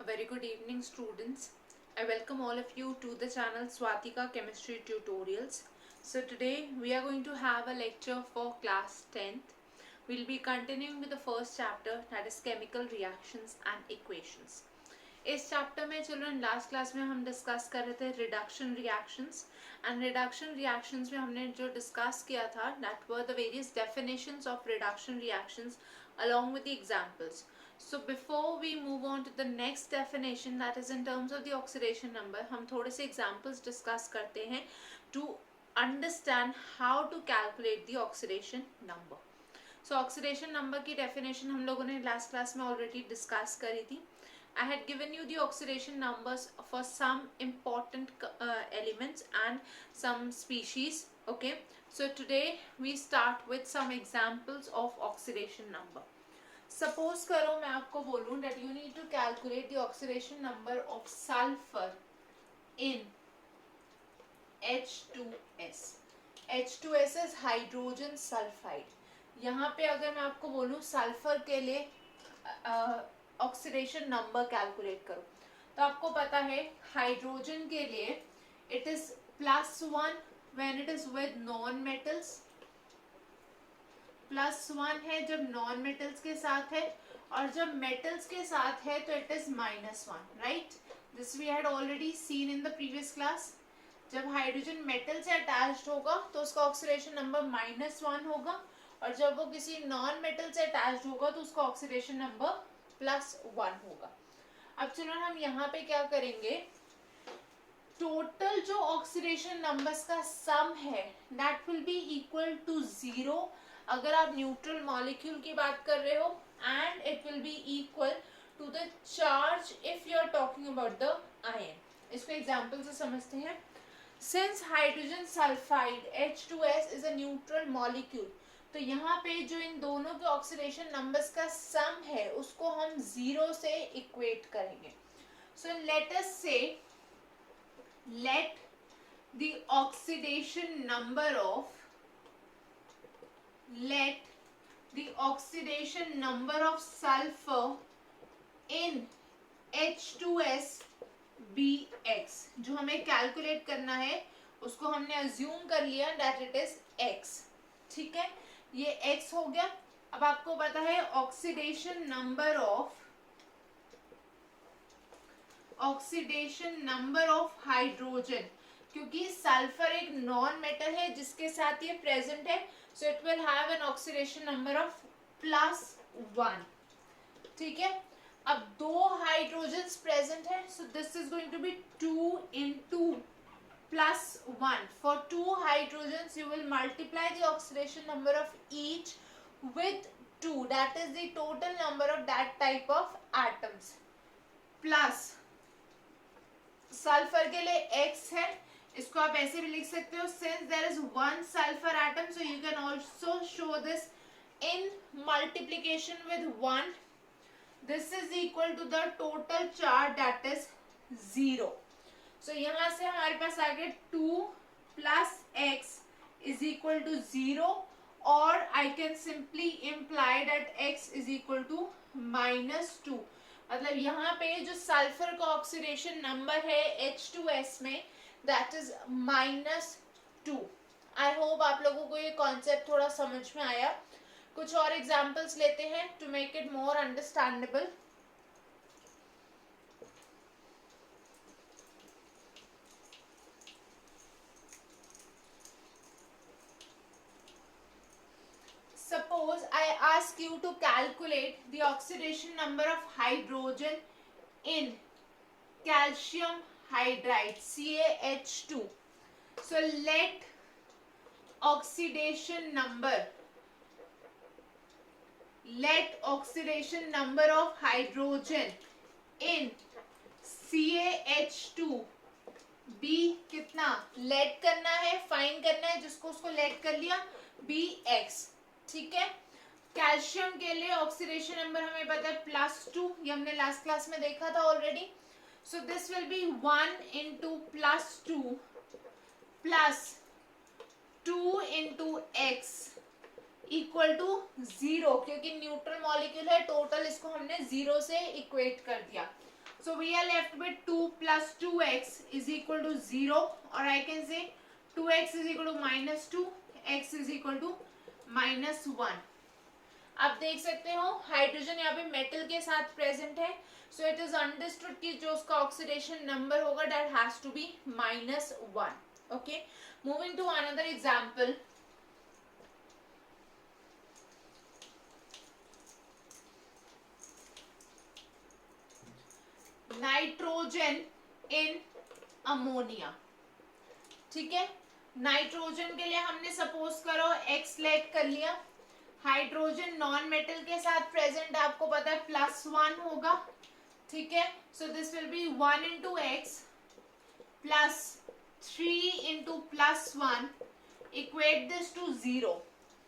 Very good evening, students. I welcome all of you to the channel Swatika Chemistry Tutorials. So today we are going to have a lecture for class 10th. We'll be continuing with the first chapter, that is chemical reactions and equations. इस chapter में children last class में हम discuss कर रहे थे reduction reactions and reduction reactions में हमने जो डिस्कस किया था that were the various definitions of reduction reactions along with the examples. So before we move on to the next definition, that is in terms of the oxidation number, हम थोड़े से examples discuss करते हैं to understand how to calculate the oxidation number. So oxidation number की definition हम लोगों ने last class में already discuss करी थी. I had given you the oxidation numbers for some important elements and some species. Okay, so today we start with some examples of oxidation number. Suppose करो मैं आपको बोलूँ that you need to calculate the oxidation number of sulfur in H2S. H2S is hydrogen sulfide. यहाँ पे अगर मैं आपको बोलूँ सल्फर के लिए ऑक्सीडेशन नंबर कैलकुलेट करो तो आपको पता है हाइड्रोजन के लिए it is +1 when it is with non metals, +1 है जब नॉन मेटल्स के साथ है, और जब मेटल्स के साथ है तो it is -1, right. This we had already seen in the previous class. जब हाइड्रोजन मेटल से अटैच्ड होगा तो उसका ऑक्सीडेशन नंबर -1 होगा, और जब वो किसी नॉन मेटल से अटैच्ड होगा तो उसका ऑक्सीडेशन नंबर +1 होगा. अब चलो हम यहाँ पे क्या करेंगे, टोटल जो ऑक्सीडेशन नंबर्स का सम है that will be equal to 0 अगर आप न्यूट्रल मॉलिक्यूल की बात कर रहे हो, and it will be equal to the charge if you are talking about the ion. इसको एग्जांपल से समझते हैं. Since hydrogen sulphide H2S is a neutral molecule, तो यहाँ पे जो इन दोनों के ऑक्सीडेशन नंबर्स का सम है उसको हम 0 से इक्वेट करेंगे. सो लेट अस से let the oxidation number of sulfur in H2S be x. जो हमें कैलकुलेट करना है उसको हमने अज्यूम कर लिया that it is x. ठीक है, ये x हो गया. अब आपको पता है ऑक्सीडेशन नंबर ऑफ हाइड्रोजन, क्योंकि सल्फर एक नॉन मेटल है जिसके साथ ये प्रेजेंट है, so it will have an oxidation number of +1. ठीक है, अब 2 हाइड्रोजन्स प्रेजेंट है, so this is going to be 2 into +1. For 2 hydrogens you will multiply the oxidation number of each with 2, that is the total number of that type of atoms, plus sulphur के लिए x है, इसको आप ऐसे भी लिख सकते हो, since there is 1 sulfur atom so you can also show this in multiplication with 1. This is equal to the total charge that is 0. So यहाँ से हमारे पास आ गया 2 plus x is equal to 0, or I can simply imply that x is equal to -2. मतलब यहाँ पे जो sulphur का oxidation number है H2S में दैट इज -2. आई होप आप लोगों को ये कॉन्सेप्ट थोड़ा समझ में आया. कुछ और एग्जांपल्स लेते हैं to make it more understandable. Suppose I ask you to calculate the oxidation number of hydrogen in calcium hydride CaH2. So let oxidation number of hydrogen in CaH2 B कितना, late करना है, find करना है, जिसको उसको late कर लिया, Bx. ठीक है, कैल्शियम के लिए ऑक्सीडेशन नंबर हमें पता है +2, ये हमने लास्ट क्लास में देखा था already. So this will be 1 into +2 plus 2 into x equal to 0, क्योंकि न्यूट्रल मॉलिक्यूल है, टोटल इसको हमने 0 से इक्वेट कर दिया. So we are left with 2 plus 2x is equal to 0, or I can say 2x is equal to minus 2, x is equal to minus 1. आप देख सकते हो हाइड्रोजन यहाँ पे मेटल के साथ प्रेजेंट है, सो इट इज अंडरस्टूड कि जो उसका ऑक्सीडेशन नंबर होगा that has to be -1. Okay, moving to another example. Nitrogen in ammonia. ठीक है, नाइट्रोजन के लिए हमने सपोज करो x लेट कर लिया. हाइड्रोजन नॉन मेटल के साथ प्रेजेंट आपको पता है +1 होगा. ठीक है, so this will be 1 into x plus 3 into +1 equate this to 0,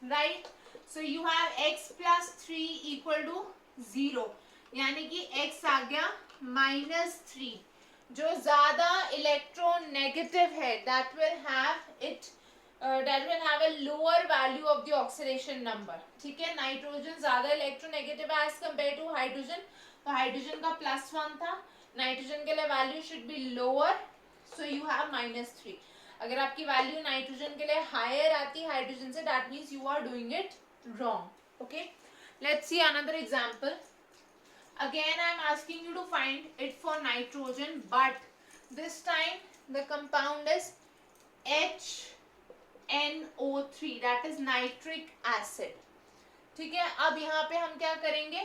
right. So you have x plus 3 equal to 0, यानी कि x आ गया -3. जो ज्यादा इलेक्ट्रोनेगेटिव है that will have a lower value of the oxidation number. ठीक है, nitrogen ज्यादा electronegative है एज कंपेयर टू हाइड्रोजन, तो हाइड्रोजन का +1 था, नाइट्रोजन के लिए value should be lower, so you have -3. अगर आपकी वैल्यू नाइट्रोजन के लिए हायर आती है हाइड्रोजन से, that means you are doing it wrong. Okay, let's see another example. Again I am asking you to find it for nitrogen, but this time the compound is HNO3, that is nitric acid. ठीक है, अब यहाँ पे हम क्या करेंगे,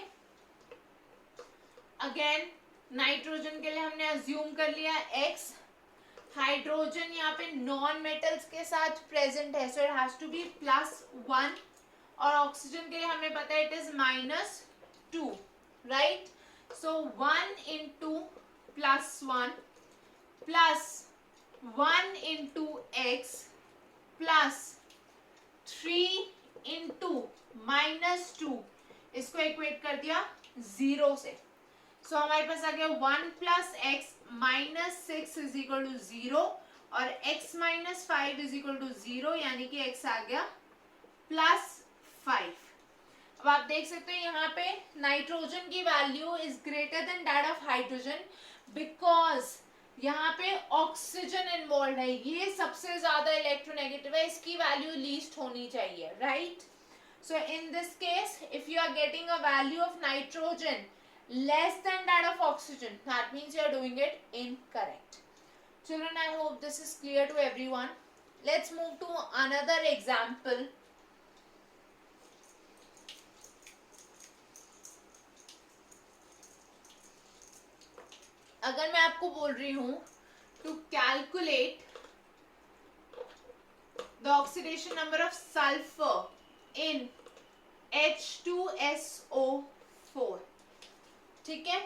again nitrogen के लिए हमने अज्यूम कर लिया x. हाइड्रोजन यहाँ पे नॉन मेटल्स के साथ प्रेजेंट है, so it has to be +1, और ऑक्सीजन के लिए हमें पता है it is -2, right. So 1 into +1 plus 1 into x plus 3 into -2, इसको इक्वेट कर दिया 0 से. सो हमारे पास आ गया 1 plus x -6 is equal to 0, और x -5 इज इक्वल टू 0, यानी कि x आ गया +5. अब आप देख सकते हैं यहाँ पे नाइट्रोजन की value is greater than that of hydrogen, because यहाँ पे ऑक्सीजन इन्वॉल्व है. ये सबसे ज्यादा इलेक्ट्रोनेगेटिव है, इसकी वैल्यू लीस्ट होनी चाहिए, right. So in this case if you are getting a value of nitrogen less than that of oxygen, that means you are doing it incorrect. Children, I hope this is clear to everyone. Let's move to another example. अगर मैं आपको बोल रही हूं to calculate the oxidation number of sulphur in H2SO4, ठीक है,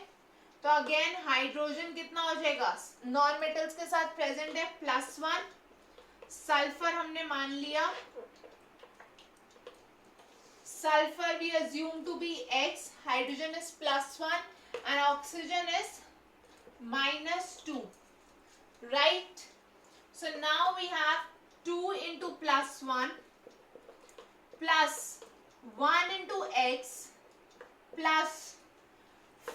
तो again hydrogen कितना हो जाएगा, नॉन मेटल्स के साथ प्रेजेंट है +1, सल्फर हमने मान लिया, sulphur we assume to be x, hydrogen is +1 and oxygen is -2, right. So now we have 2 into +1 plus 1 into x plus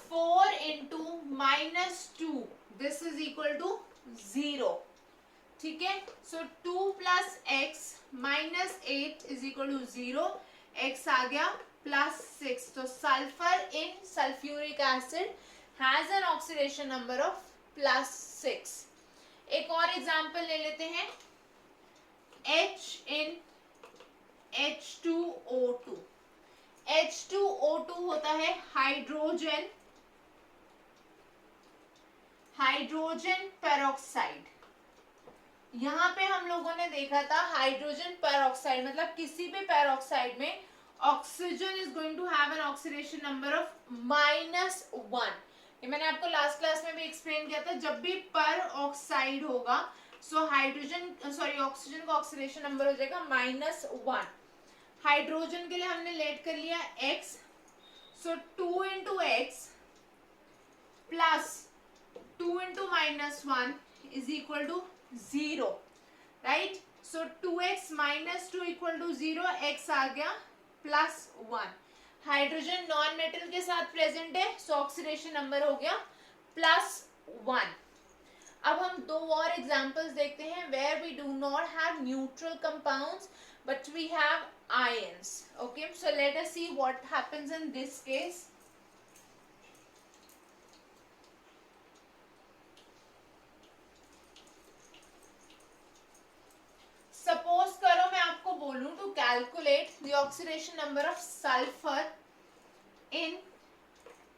4 into -2, this is equal to 0, ठीक है. So 2 plus x -8 is equal to 0, x आ गया +6. तो sulphur in sulphuric acid has an oxidation number of +6. एक और example ले लेते हैं, H in H2O2. H2O2 होता है हाइड्रोजन पेरोक्साइड. यहाँ पे हम लोगों ने देखा था हाइड्रोजन पेरोक्साइड मतलब किसी भी पेरोक्साइड में oxygen is going to have an oxidation number of -1. ये मैंने आपको लास्ट क्लास में भी एक्सप्लेन किया था, जब भी पर ऑक्साइड होगा सो ऑक्सीजन का ऑक्सीडेशन नंबर हो जाएगा -1. हाइड्रोजन के लिए हमने लेट कर लिया x, so 2 into x plus 2 into -1 is equal to 0, right. So 2x -2 equal to 0, x आ गया +1. हाइड्रोजन नॉन मेटल के साथ प्रेजेंट है, सो ऑक्सीडेशन नंबर हो गया +1. अब हम दो और एग्जांपल्स देखते हैं where we do not have neutral compounds but we have ions. Okay, so let us see what happens in this case. Suppose करो मैं आपको बोलूं to calculate the oxidation number of sulphur in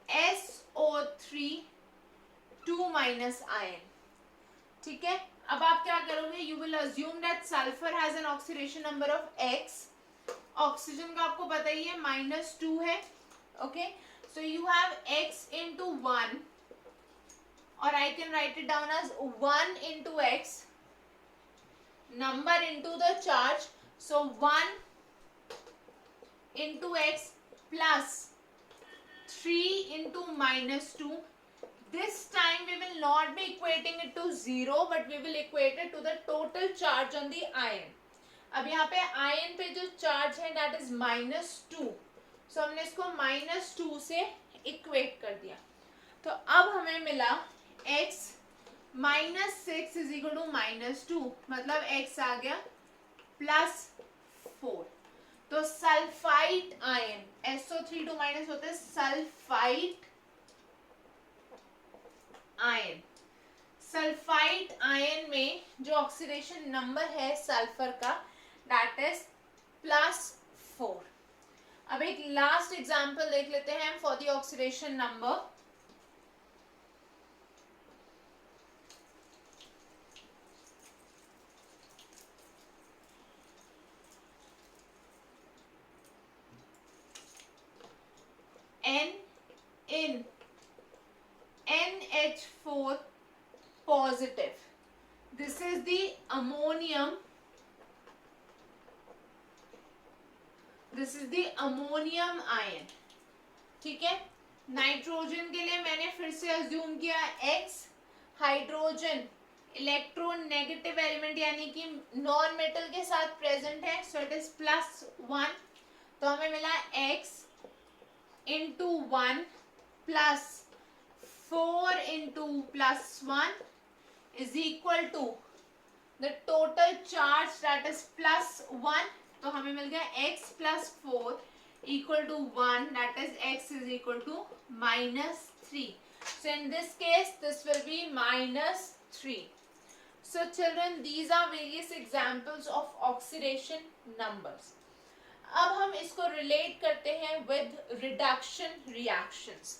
SO3 2 minus ion. ठीक है, अब आप क्या करोगे, you will assume that sulphur has an oxidation number of x. Oxygen का आपको पता ही है -2 है. Okay, so you have x into 1 और I can write it down as 1 into x number into the charge. So 1 into x plus 3 into -2. This time we will not be equating it to 0 but we will equate it to the total charge on the ion. अब यहाँ पे ion पे जो charge है that is -2. So हमने इसको -2 से equate कर दिया. तो अब हमें मिला x -6 इज इक्वल टू -2, मतलब x आ गया +4. तो सल्फाइड आयन SO3 2 माइनस होते हैं सल्फाइड आयन. सल्फाइड आयन में जो ऑक्सीडेशन नंबर है सल्फर का दैट इज +4. अब एक लास्ट एग्जांपल देख लेते हैं for the oxidation number. N in NH4 positive. This is the ammonium. This is the ammonium ion. ठीक है, नाइट्रोजन के लिए मैंने फिर से अज्यूम किया X. हाइड्रोजन इलेक्ट्रोनेगेटिव एलिमेंट यानी कि नॉन मेटल के साथ प्रेजेंट है, सो इट इज +1. तो हमें मिला X into 1 plus 4 into +1 is equal to the total charge that is +1. तो हमें मिल गया x plus 4 equal to 1, that is x is equal to -3. So in this case this will be -3. So children, these are various examples of oxidation numbers. अब हम इसको relate करते हैं with reduction reactions.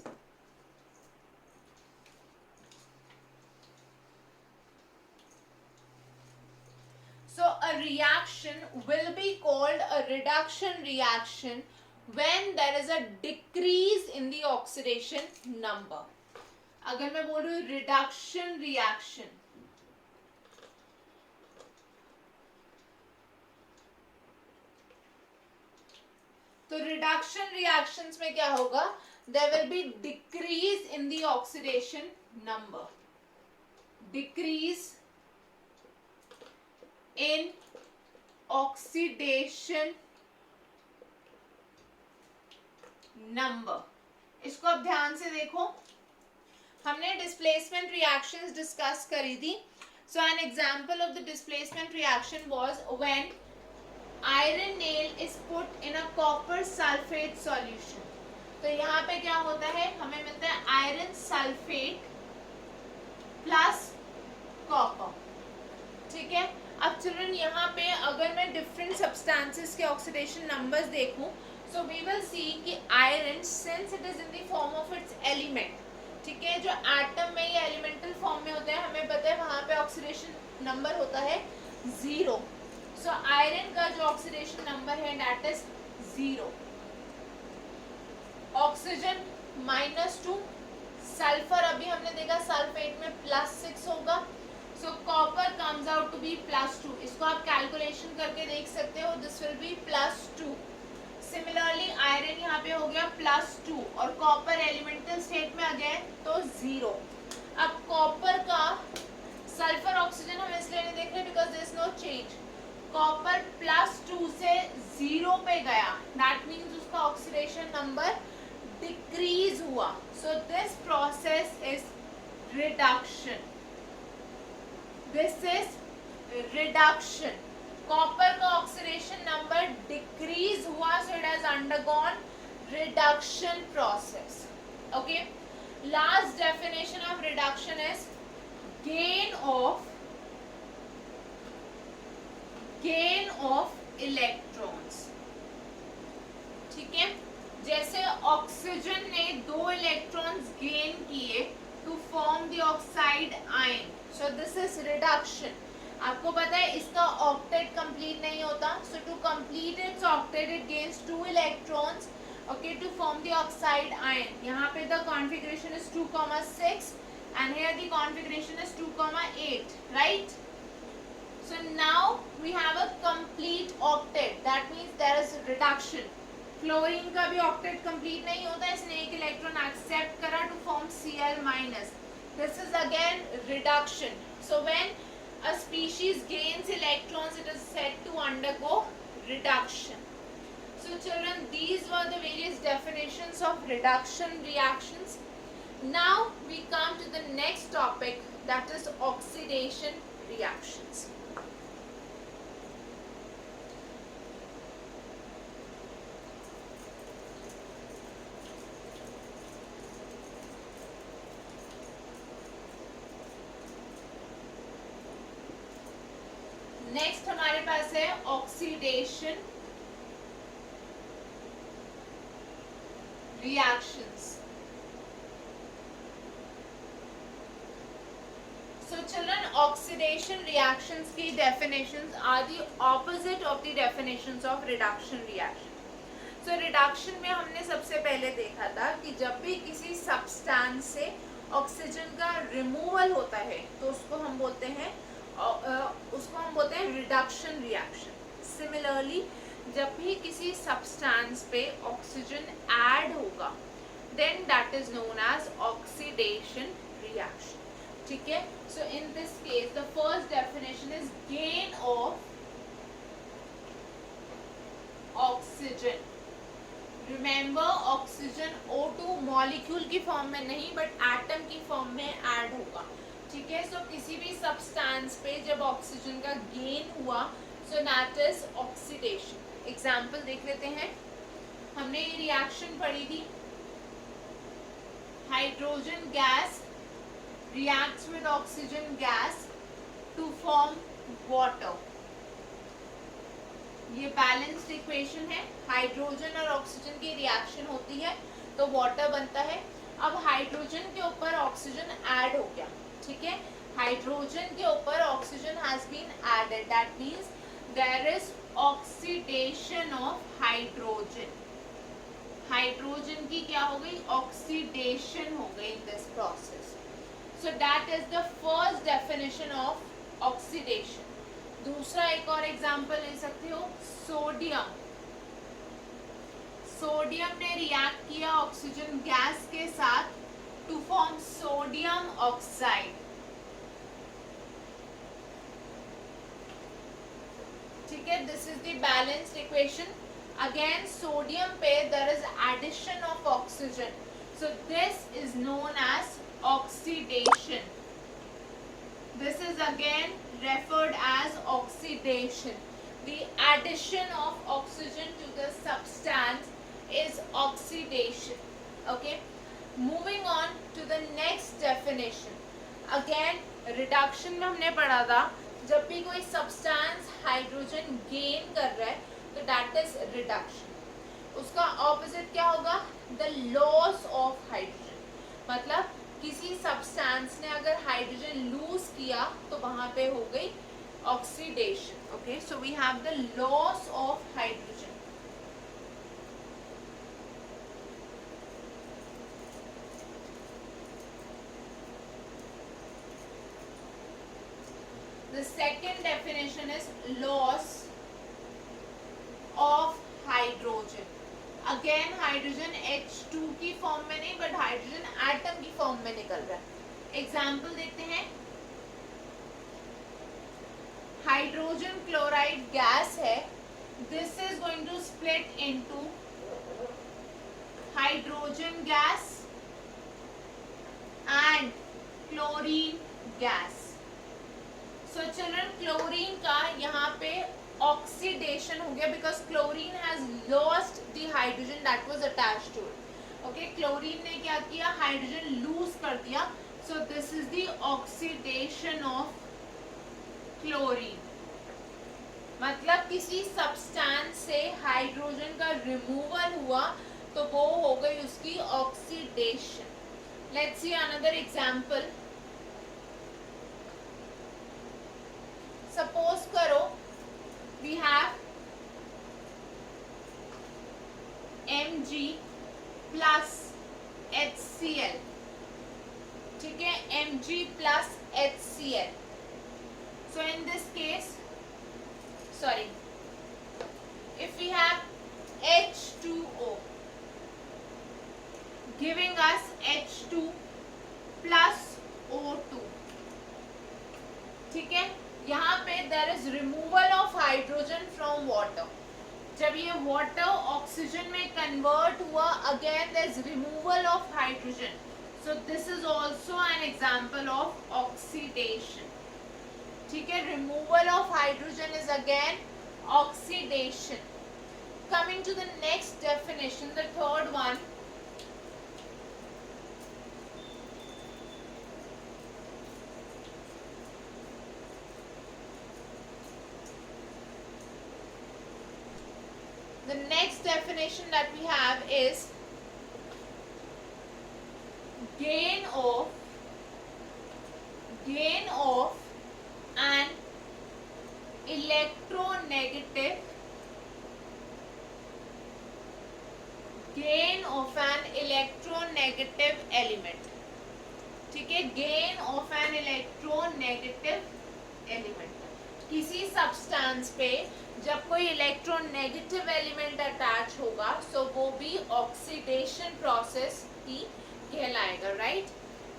So a reaction will be called a reduction reaction when there is a decrease in the oxidation number. अगर मैं बोल रही हूँ reduction reaction, तो रिडक्शन रिएक्शंस में क्या होगा, there will be decrease in the oxidation number. Decrease in oxidation number. इसको अब ध्यान से देखो, हमने डिस्प्लेसमेंट रिएक्शंस डिस्कस करी थी. So an example of the displacement reaction was when iron nail is put in a copper sulphate solution. तो यहाँ पे क्या होता है, हमें मिलता है आयरन सल्फेट प्लस कॉपर. ठीक है, अब चिल्ड्रन यहाँ पे अगर मैं डिफरेंट सब्सटेंसेस के ऑक्सीडेशन नंबर्स देखूं, सो वी विल सी कि iron since it is in the form of its element, ठीक है, जो एटम में या एलिमेंटल फॉर्म में होता है, हमें पता है वहाँ पे ऑक्सीडेशन नंबर होता है 0. सो आयरन का जो ऑक्सीडेशन नंबर है दैट इज 0. ऑक्सीजन -2, सल्फर अभी हमने देखा सल्फेट में +6 होगा. So copper comes out to be +2. इसको आप कैलकुलेशन करके देख सकते हो, this will be +2. Similarly iron यहाँ पे हो गया +2 और कॉपर एलिमेंटल स्टेट में आ गया है तो 0. अब कॉपर का सल्फर ऑक्सीजन हम इसलिए नहीं देख रहे because there is no change. Copper +2 से 0 पे गया, दैट मीन्स उसका ऑक्सीडेशन नंबर डिक्रीज हुआ. So this process is reduction. This is reduction. Copper का ऑक्सीडेशन नंबर डिक्रीज हुआ, so it has undergone reduction process. Okay. Last definition of reduction is gain of electrons. ठीक है, जैसे oxygen ने 2 electrons gain किए to form the oxide ion, so this is reduction. आपको पता है इसका ऑक्टेट कंप्लीट नहीं होता, so to complete its octet it gains 2 electrons, okay, to form the oxide ion. यहाँ पे the configuration is 2,6 and here the configuration is 2,8, right? So now we have a complete octet, that means there is reduction. Chlorine का भी octet complete नहीं होता, इसने एक electron accept करा to form Cl minus. This is again reduction. So when a species gains electrons, it is said to undergo reduction. So children, these were the various definitions of reduction reactions. Now we come to the next topic, that is oxidation reactions. Next हमारे पास है oxidation reactions. So children, oxidation reactions की definitions are the opposite of the definitions of reduction reaction. So reduction में हमने सबसे पहले देखा था कि जब भी किसी सब्सटेंस से ऑक्सीजन का रिमूवल होता है तो उसको हम बोलते हैं रिडक्शन रिएक्शन. सिमिलरली जब भी किसी सब्सटेंस पे ऑक्सीजन ऐड होगा then that is known as oxidation reaction. ठीक है, so in this case the first definition is gain of oxygen. Remember, oxygen O2 molecule की फॉर्म में नहीं बट एटम की फॉर्म में ऐड होगा. ठीक है, सो किसी भी सब्सटेंस पे जब ऑक्सीजन का गेन हुआ सो दैट इज ऑक्सीडेशन. एग्जाम्पल देख लेते हैं. हमने ये रिएक्शन पढ़ी थी, hydrogen gas reacts with oxygen gas to form water. ये बैलेंस्ड इक्वेशन है. हाइड्रोजन और ऑक्सीजन की रिएक्शन होती है तो वाटर बनता है. अब हाइड्रोजन के ऊपर ऑक्सीजन ऐड हो गया. ठीक है, हाइड्रोजन के ऊपर oxygen has been added, that means there is oxidation of hydrogen. Hydrogen की क्या हो गई? ऑक्सीडेशन हो गई in this process. So that is the first definition of oxidation. दूसरा एक और एग्जांपल ले सकते हो, सोडियम. सोडियम ने रिएक्ट किया ऑक्सीजन गैस के साथ टू फॉर्म सोडियम ऑक्साइड. ठीक है, this is the balanced equation. Again sodium पे there is addition of oxygen, so this is known as oxidation. This is again referred as oxidation. The addition of oxygen to the substance is oxidation. Okay. Moving on to the next definition. Again, reduction में हमने पढ़ा था जब भी कोई substance hydrogen gain कर रहा है तो that is reduction. उसका opposite क्या होगा? The loss of hydrogen. मतलब किसी सब्सटेंस ने अगर हाइड्रोजन लूज किया तो वहां पे हो गई oxidation. Okay, so we have the loss of hydrogen. The second definition is loss of hydrogen. Again hydrogen H2 की फॉर्म में नहीं बट हाइड्रोजन एटम की फॉर्म में निकल रहा है. एग्जाम्पल देखते हैं. हाइड्रोजन क्लोराइड गैस है. This is going to split into hydrogen gas and chlorine gas. So children chlorine का यहाँ पे ऑक्सीडेशन हो गया because chlorine has lost the hydrogen that was attached to it. Okay, chlorine ने क्या किया, hydrogen lose कर दिया. So this is the oxidation of chlorine. मतलब किसी सब्सटेंस से हाइड्रोजन का रिमूवल हुआ तो वो हो गई उसकी oxidation. Let's see another example. Suppose करो we have Mg plus HCl. ठीक है, Mg plus HCl. So in this case, sorry, if we have H2O giving us H2 plus O2. ठीक है, यहाँ पे there is removal of hydrogen from water. जब ये water oxygen में convert हुआ, again there is removal of hydrogen. So this is also an example of oxidation. ठीक है, removal of hydrogen is again oxidation. Coming to the next definition, the third one. The next definition that we have is gain of an electronegative element. ठीक है, gain of an electronegative element. किसी substance पे जब कोई electronegative element attach होगा सो वो भी oxidation process ही कहलाएगा. Right,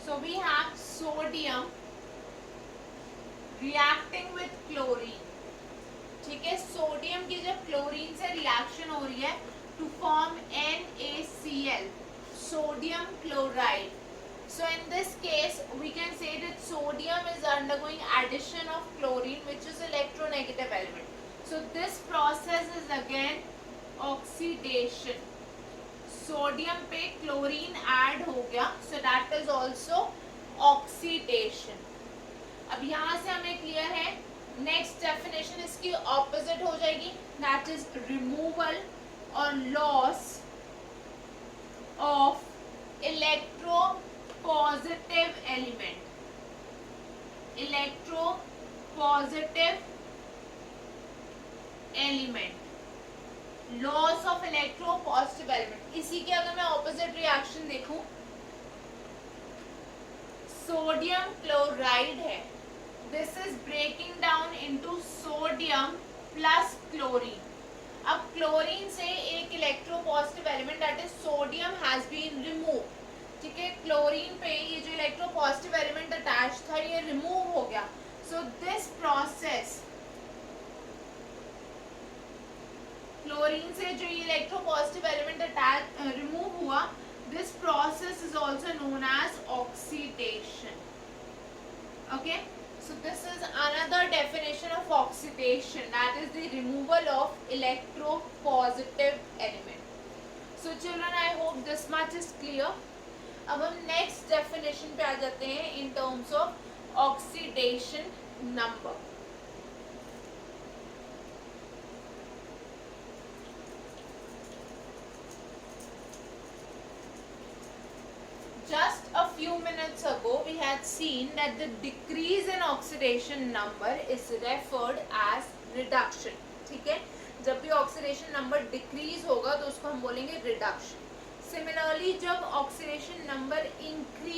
so we have sodium reacting with chlorine. ठीक है, सोडियम की जब क्लोरीन से रिएक्शन हो रही है to form NaCl, sodium chloride. So in this case we can say that sodium is undergoing addition of chlorine, which is electronegative element. So this process is again oxidation. Sodium पे chlorine add हो गया, so that is also oxidation. अब यहाँ से हमें clear है. Next definition इसकी opposite हो जाएगी, that is removal or loss of electropositive element. Loss of electropositive element. इसी के अगर मैं ऑपोजिट रिएक्शन देखूं, सोडियम क्लोराइड है, this is breaking down into sodium plus chlorine. अब क्लोरीन से एक electropositive element that is sodium has been remove. ठीक है, क्लोरीन पे ये जो इलेक्ट्रोपॉजिटिव एलिमेंट अटैच था ये रिमूव हो गया. सो दिस प्रोसेस, क्लोरीन से जो ये इलेक्ट्रोपॉजिटिव एलिमेंट अटैच रिमूव हुआ, this process is also known as oxidation. Okay, so this is another definition of oxidation, that is the removal of electropositive element. So children, I hope this much is clear. अब हम next definition पे आ जाते हैं in terms of oxidation number. Just a few minutes ago we had seen that the decrease in oxidation number is referred as reduction. ठीक है, जब भी oxidation number decrease होगा तो उसको हम बोलेंगे रिडक्शन. सिमिलरली जब ऑक्सीडेशन नंबर इंक्रीज